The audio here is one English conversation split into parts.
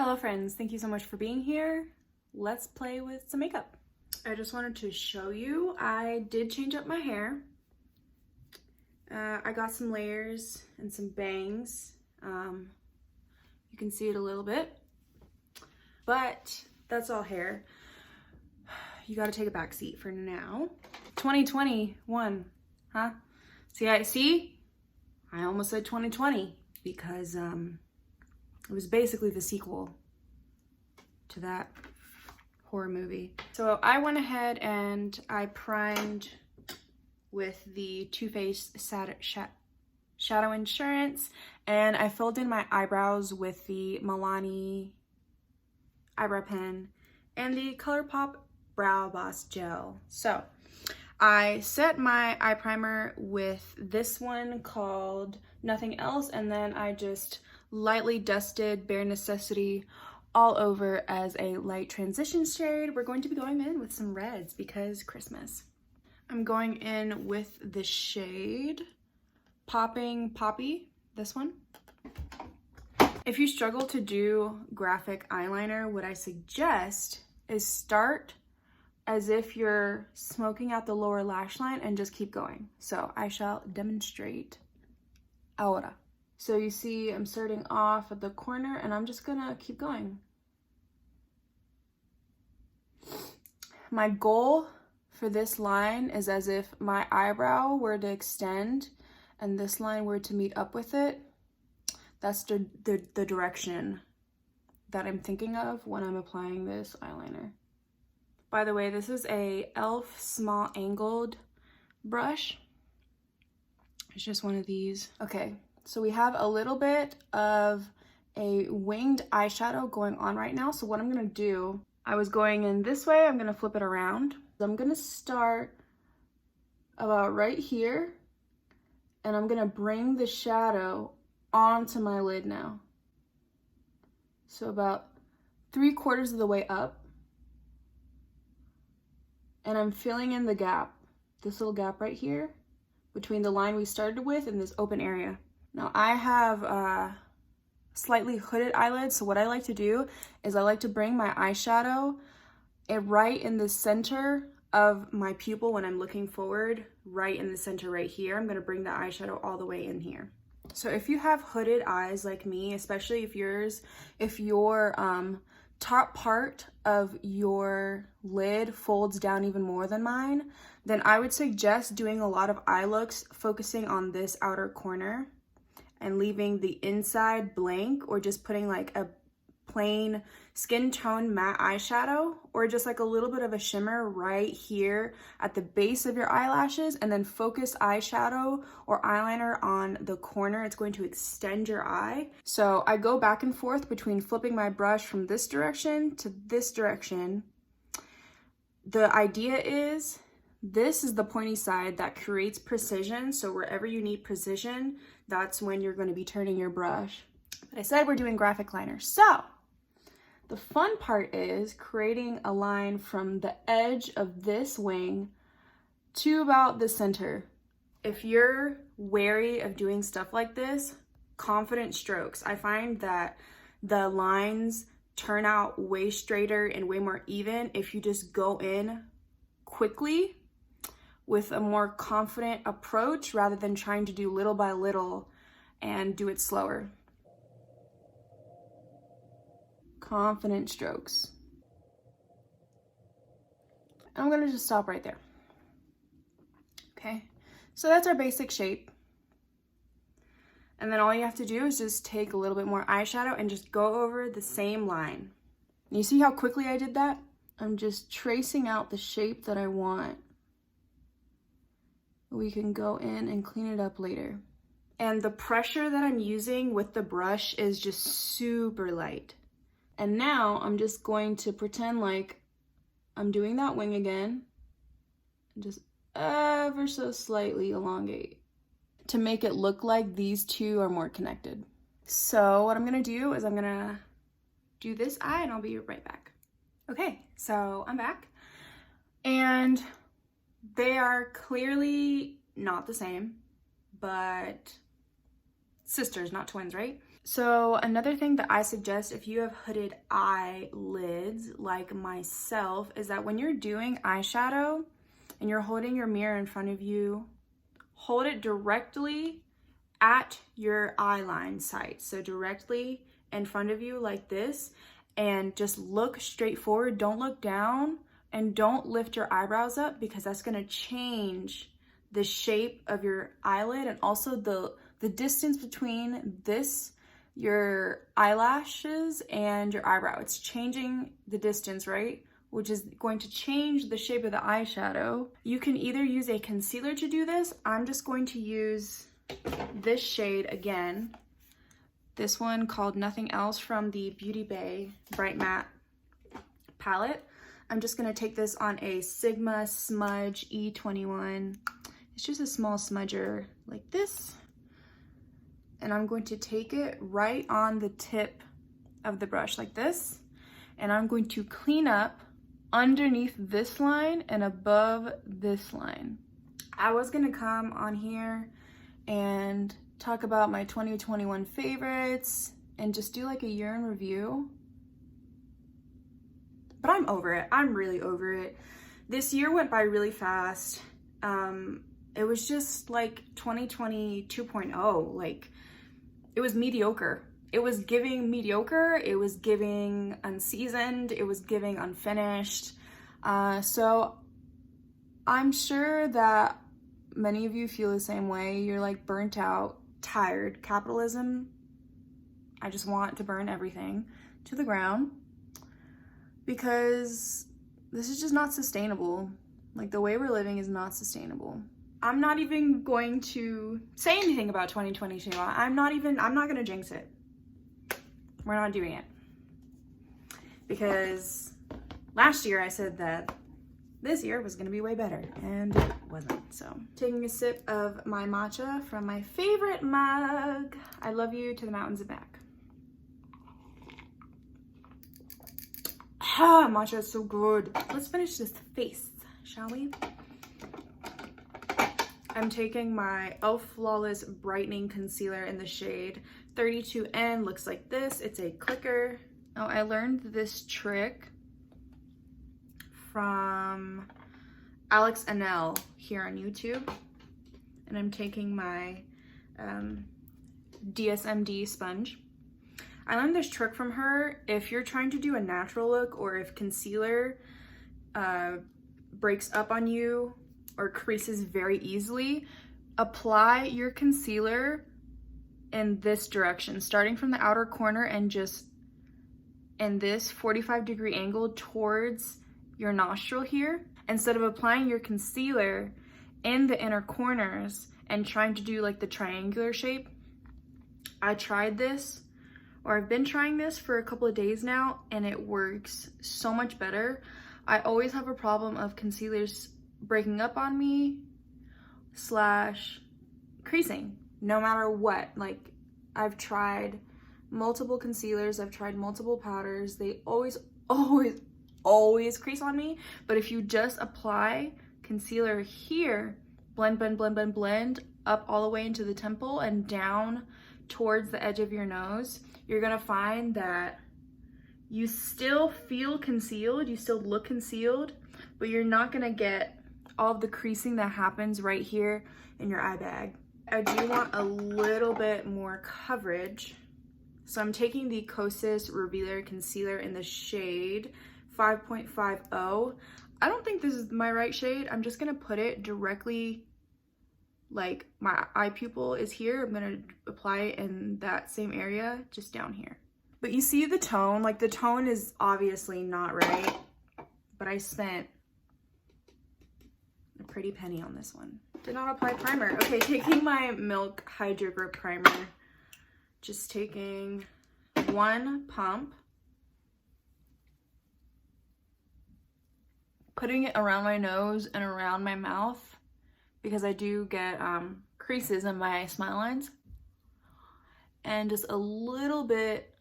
Hello friends, thank you so much for being here. Let's play with some makeup. I just wanted to show you, I did change up my hair. I got some layers and some bangs. You can see it a little bit, but that's all hair. You gotta take a back seat for now. 2021, huh? See, I almost said 2020 because it was basically the sequel to that horror movie. So I went ahead and I primed with the TooFaced Shadow Insurance, and I filled in my eyebrows with the Milani eyebrow pen and the Colourpop Brow Boss Gel. So I set my eye primer with this one called Nothing Else, and then I just lightly dusted Bare Necessity all over as a light transition shade. We're going to be going in with some reds because Christmas. I'm going in with the shade Popping Poppy, this one. If you struggle to do graphic eyeliner, what I suggest is start as if you're smoking out the lower lash line and just keep going. So I shall demonstrate ahora. So you see I'm starting off at the corner and I'm just gonna keep going. My goal for this line is as if my eyebrow were to extend and this line were to meet up with it. That's the direction that I'm thinking of when I'm applying this eyeliner. By the way, this is a e.l.f. small angled brush. It's just one of these. Okay. So we have a little bit of a winged eyeshadow going on right now. So what I'm gonna do, I was going in this way, I'm gonna flip it around. I'm gonna start about right here and I'm gonna bring the shadow onto my lid now. So about 3/4 of the way up. And I'm filling in the gap, this little gap right here between the line we started with and this open area. Now I have slightly hooded eyelids, so what I like to do is I like to bring my eyeshadow right in the center of my pupil when I'm looking forward, right in the center right here. I'm gonna bring the eyeshadow all the way in here. So if you have hooded eyes like me, especially if your top part of your lid folds down even more than mine, then I would suggest doing a lot of eye looks focusing on this outer corner and leaving the inside blank, or just putting like a plain skin tone matte eyeshadow or just like a little bit of a shimmer right here at the base of your eyelashes, and then focus eyeshadow or eyeliner on the corner. It's going to extend your eye. So I go back and forth between flipping my brush from this direction to this direction. The idea is this is the pointy side that creates precision. So wherever you need precision, that's when you're going to be turning your brush. But I said we're doing graphic liner. So the fun part is creating a line from the edge of this wing to about the center. If you're wary of doing stuff like this, confident strokes. I find that the lines turn out way straighter and way more even if you just go in quickly with a more confident approach rather than trying to do little by little and do it slower. Confident strokes. I'm gonna just stop right there. Okay, so that's our basic shape. And then all you have to do is just take a little bit more eyeshadow and just go over the same line. You see how quickly I did that? I'm just tracing out the shape that I want. We can go in and clean it up later. And the pressure that I'm using with the brush is just super light. And now I'm just going to pretend like I'm doing that wing again. And just ever so slightly elongate to make it look like these two are more connected. So what I'm gonna do is I'm gonna do this eye and I'll be right back. Okay, so I'm back. And they are clearly not the same, but sisters, not twins, right? So another thing that I suggest if you have hooded eyelids like myself is that when you're doing eyeshadow and you're holding your mirror in front of you, hold it directly at your eyeline site. So directly in front of you like this, and just look straight forward. Don't look down and don't lift your eyebrows up, because that's gonna change the shape of your eyelid and also the distance between your eyelashes and your eyebrow. It's changing the distance, right? Which is going to change the shape of the eyeshadow. You can either use a concealer to do this. I'm just going to use this shade again. This one called Nothing Else from the Beauty Bay Bright Matte palette. I'm just gonna take this on a Sigma Smudge E21. It's just a small smudger like this. And I'm going to take it right on the tip of the brush like this. And I'm going to clean up underneath this line and above this line. I was gonna come on here and talk about my 2021 favorites and just do like a year in review. But I'm over it. I'm really over it. This year went by really fast. It was just like 2020 2.0. Like, it was mediocre. It was giving mediocre. It was giving unseasoned. It was giving unfinished. So I'm sure that many of you feel the same way. You're like burnt out, tired. Capitalism. I just want to burn everything to the ground, because this is just not sustainable. Like, the way we're living is not sustainable. I'm not even going to say anything about 2022. I'm not gonna jinx it. We're not doing it. Because last year I said that this year was gonna be way better, and it wasn't. So, taking a sip of my matcha from my favorite mug. I love you to the mountains and back. Ah, matcha is so good. Let's finish this face, shall we? I'm taking my e.l.f. Flawless Brightening Concealer in the shade 32N. Looks like this. It's a clicker. Now, I learned this trick from Alex Anel here on YouTube. And I'm taking my DSMD sponge. I learned this trick from her. If you're trying to do a natural look, or if concealer breaks up on you or creases very easily, apply your concealer in this direction, starting from the outer corner and just in this 45-degree angle towards your nostril here, instead of applying your concealer in the inner corners and trying to do like the triangular shape. I tried this, or I've been trying this for a couple of days now, and it works so much better. I always have a problem of concealers breaking up on me / creasing, no matter what. Like, I've tried multiple concealers, I've tried multiple powders, they always crease on me. But if you just apply concealer here, blend up all the way into the temple and down towards the edge of your nose, you're gonna find that you still feel concealed, you still look concealed, but you're not gonna get all of the creasing that happens right here in your eye bag. I do want a little bit more coverage, so I'm taking the Kosas Revealer Concealer in the shade 5.50. I don't think this is my right shade. I'm just gonna put it directly, like my eye pupil is here. I'm gonna apply it in that same area, just down here. But you see the tone, like the tone is obviously not right, but I spent a pretty penny on this one. Did not apply primer. Okay, taking my Milk Hydrogrip primer, just taking one pump, putting it around my nose and around my mouth, because I do get creases in my smile lines, and just a little bit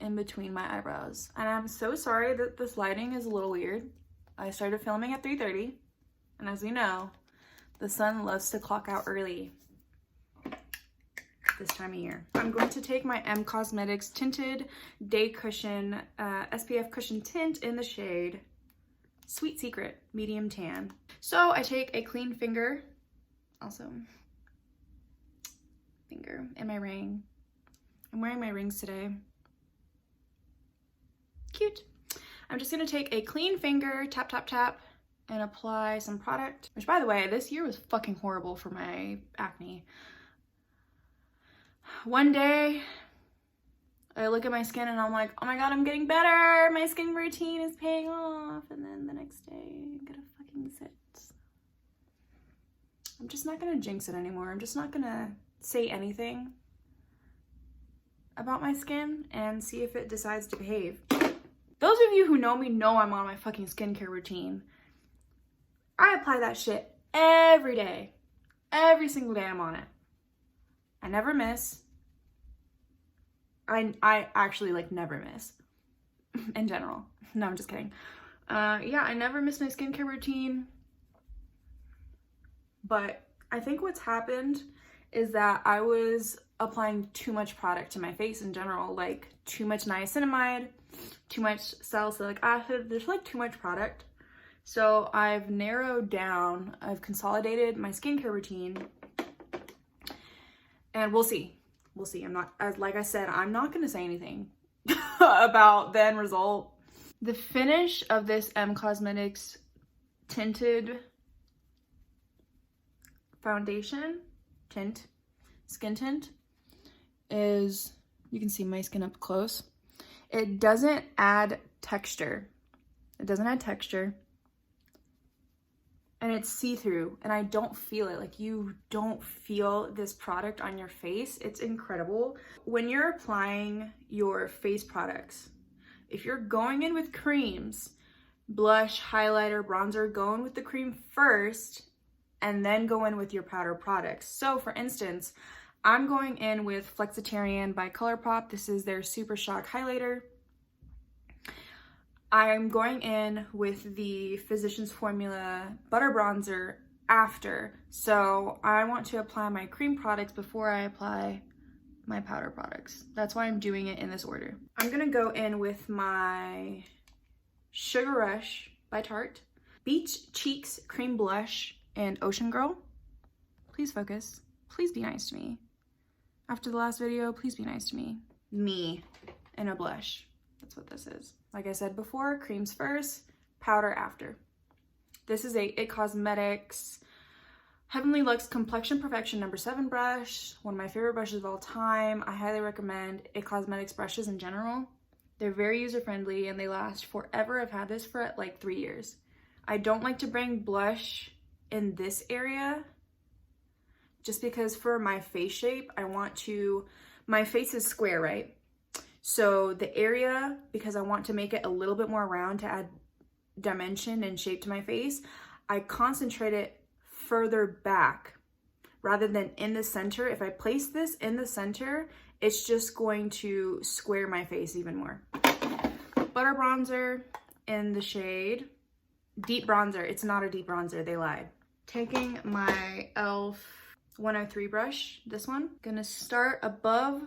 in between my eyebrows. And I'm so sorry that this lighting is a little weird. I started filming at 3:30, and as we know, the sun loves to clock out early. this time of year. I'm going to take my Cosmetics Tinted Day Cushion SPF Cushion Tint in the shade Sweet Secret Medium Tan. So I take a clean finger, also finger, and my ring. I'm wearing my rings today. Cute. I'm just gonna take a clean finger, tap, tap, tap, and apply some product. Which, by the way, this year was fucking horrible for my acne. One day, I look at my skin and I'm like, oh my god, I'm getting better. My skin routine is paying off. And then the next day, I'm gonna fucking sit. I'm just not gonna jinx it anymore. I'm just not gonna say anything about my skin and see if it decides to behave. Those of you who know me know I'm on my fucking skincare routine. I apply that shit every day. Every single day I'm on it. I never miss. I actually like never miss in general. No, I'm just kidding. Yeah, I never miss my skincare routine. But I think what's happened is that I was applying too much product to my face in general, like too much niacinamide, too much salicylic acid. There's like too much product. So I've narrowed down, I've consolidated my skincare routine, and we'll see. We'll see. I'm not, as like I said, I'm not going to say anything about the end result. The finish of this Cosmetics Tinted Foundation tint, skin tint, is, you can see my skin up close. It doesn't add texture. It doesn't add texture. And it's see-through, and I don't feel it. Like, you don't feel this product on your face. It's incredible. When you're applying your face products, if you're going in with creams, blush, highlighter, bronzer, go in with the cream first, and then go in with your powder products. So for instance, I'm going in with Flexitarian by Colourpop. This is their Super Shock highlighter. I'm going in with the Physicians Formula Butter Bronzer after. So I want to apply my cream products before I apply my powder products. That's why I'm doing it in this order. I'm gonna go in with my Sugar Rush by Tarte, Beach Cheeks Cream Blush, and Ocean Girl. Please focus. Please be nice to me. After the last video, please be nice to me. Me in a blush. That's what this is. Like I said before, creams first, powder after. This is a IT Cosmetics Heavenly Luxe Complexion Perfection No. 7 brush. One of my favorite brushes of all time. I highly recommend IT Cosmetics brushes in general. They're very user-friendly and they last forever. I've had this for like 3 years. I don't like to bring blush in this area just because for my face shape, I want to, my face is square, right? So the area, because I want to make it a little bit more round to add dimension and shape to my face, I concentrate it further back rather than in the center. If I place this in the center, it's just going to square my face even more. Butter bronzer in the shade Deep Bronzer. It's not a deep bronzer, they lied. Taking my e.l.f. 103 brush, this one, gonna start above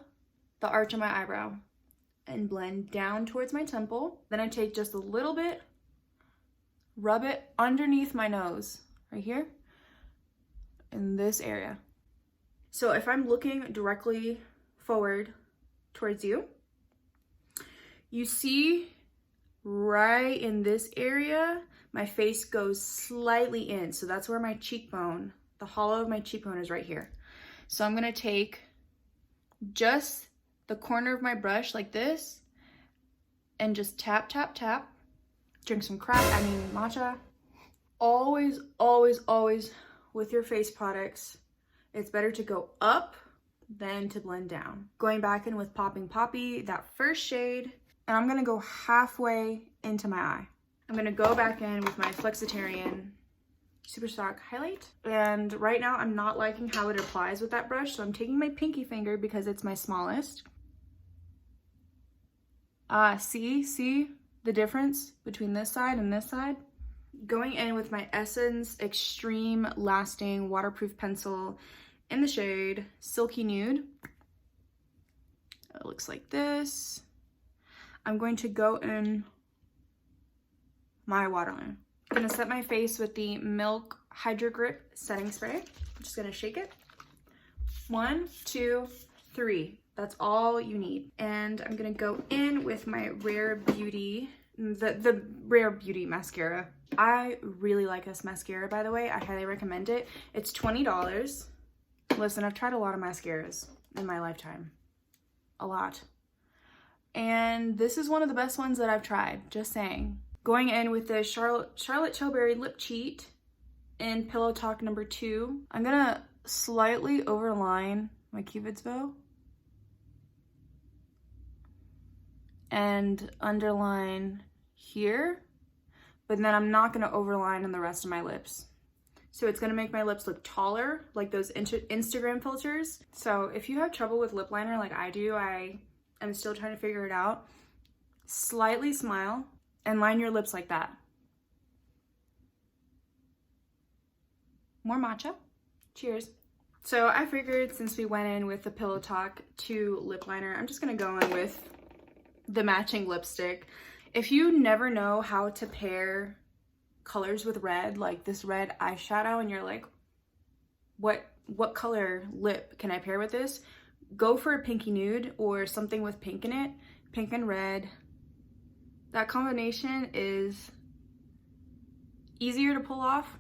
the arch of my eyebrow and blend down towards my temple. Then I take just a little bit, rub it underneath my nose, right here, in this area. So if I'm looking directly forward towards you, you see right in this area, my face goes slightly in. So that's where my cheekbone, the hollow of my cheekbone is right here. So I'm gonna take just the corner of my brush like this and just tap, tap, tap. Drink some matcha. Always, always, always with your face products, it's better to go up than to blend down. Going back in with Popping Poppy, that first shade, and I'm gonna go halfway into my eye. I'm gonna go back in with my Flexitarian Super Stock Highlight. And right now I'm not liking how it applies with that brush, so I'm taking my pinky finger because it's my smallest. See the difference between this side and this side? Going in with my Essence Extreme Lasting Waterproof Pencil in the shade Silky Nude. It looks like this. I'm going to go in my waterline. I'm gonna set my face with the Milk Hydrogrip setting spray. I'm just gonna shake it. 1, 2, 3. That's all you need. And I'm gonna go in with my Rare Beauty, the Rare Beauty mascara. I really like this mascara, by the way. I highly recommend it. It's $20. Listen, I've tried a lot of mascaras in my lifetime. A lot. And this is one of the best ones that I've tried, just saying. Going in with the Charlotte Tilbury Lip Cheat in Pillow Talk number 2. I'm gonna slightly overline my Cupid's bow and underline here, but then I'm not gonna overline on the rest of my lips. So it's gonna make my lips look taller, like those Instagram filters. So if you have trouble with lip liner like I do, I am still trying to figure it out. Slightly smile and line your lips like that. More matcha. Cheers. So I figured since we went in with the Pillow Talk 2 lip liner, I'm just gonna go in with the matching lipstick. If you never know how to pair colors with red, like this red eyeshadow, and you're like, what color lip can I pair with this? Go for a pinky nude or something with pink in it. Pink and red. That combination is easier to pull off.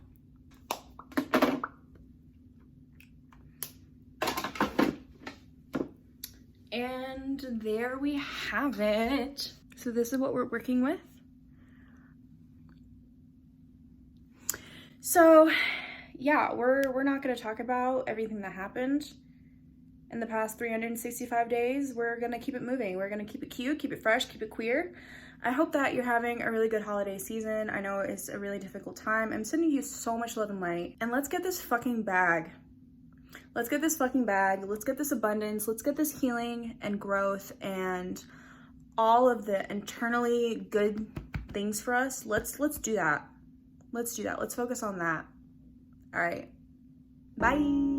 And there we have it. So this is what we're working with. So yeah, we're not gonna talk about everything that happened in the past 365 days. We're gonna keep it moving. We're gonna keep it cute, keep it fresh, keep it queer. I hope that you're having a really good holiday season. I know it's a really difficult time. I'm sending you so much love and light. And let's get this fucking bag. Let's get this fucking bag. Let's get this abundance. Let's get this healing and growth and all of the internally good things for us. Let's do that. Let's do that. Let's focus on that. All right. Bye.